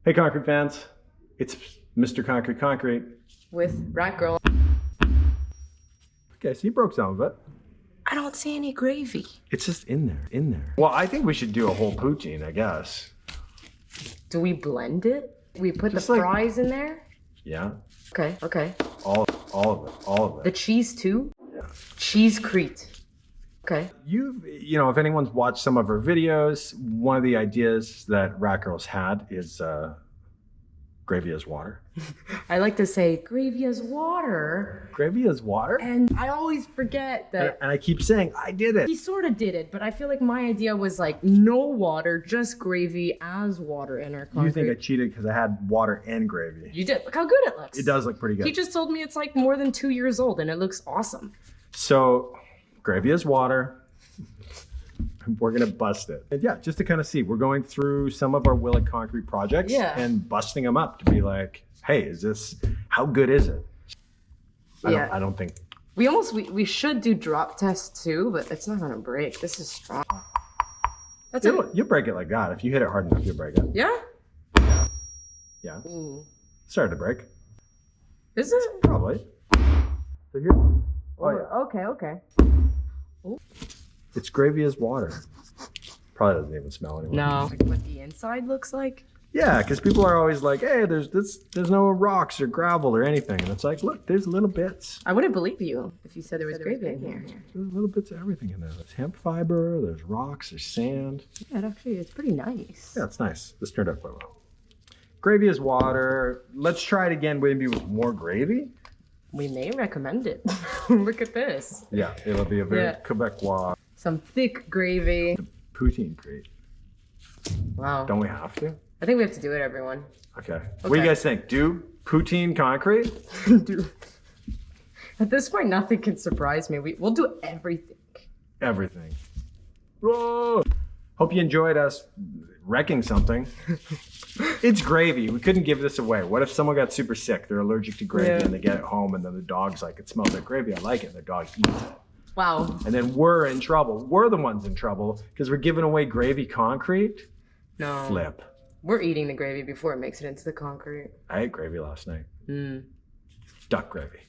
Hey Concrete fans, it's Mr. Concrete. With Ratgirl. Okay, so you broke some of it. I don't see any gravy. It's just in there. Well, I think we should do a whole poutine, I guess. Do we blend it? We put Just the like- fries in there? Yeah, Okay. all of it. The cheese too? Yeah. Cheesecrete. Okay. You know, if anyone's watched some of her videos, one of the ideas that Ratgirl's had is gravy as water. I like to say gravy as water. Gravy as water? And I always forget that And I keep saying, I did it. he sort of did it, but I feel like my idea was like no water, just gravy as water in our concrete. You think I cheated because I had water and gravy. You did. Look how good it looks. It does look pretty good. He just told me it's like more than 2 years old and it looks awesome. So, gravy is water. We're gonna bust it. And yeah, just to kind of see, we're going through some of our Willet Concrete projects and busting them up to be like, hey, how good is it? I don't think. We should do drop tests too, but it's not gonna break. This is strong. That's it. You'll break it like that. If you hit it hard enough, you'll break it. Yeah? Yeah. Ooh. Started to break. Is it? Probably. So here. Oh yeah. Okay. It's gravy as water. Probably doesn't even smell anymore. No. Like what the inside looks like? Yeah, because people are always like, hey, there's no rocks or gravel or anything. And it's like, look, there's little bits. I wouldn't believe you if you said there was gravy in here. There's little bits of everything in there. There's hemp fiber, there's rocks, there's sand. Yeah, it's pretty nice. Yeah, it's nice. This turned out quite well. Gravy is water. Let's try it again, maybe with more gravy. We may recommend it. Look at this. Yeah, it'll be a very Quebecois. Some thick gravy. Poutine crate. Wow. Don't we have to? I think we have to do it, everyone. Okay. What do you guys think? Do poutine concrete? Dude. At this point, nothing can surprise me. We'll do everything. Everything. Whoa! Hope you enjoyed us wrecking something. It's gravy. We couldn't give this away. What if someone got super sick? They're allergic to gravy and they get it home and then the dog's like, it smells like gravy. I like it. And their dog eats it. Wow. And then we're in trouble. We're the ones in trouble because we're giving away gravy concrete. No. Flip. We're eating the gravy before it makes it into the concrete. I ate gravy last night. Duck gravy.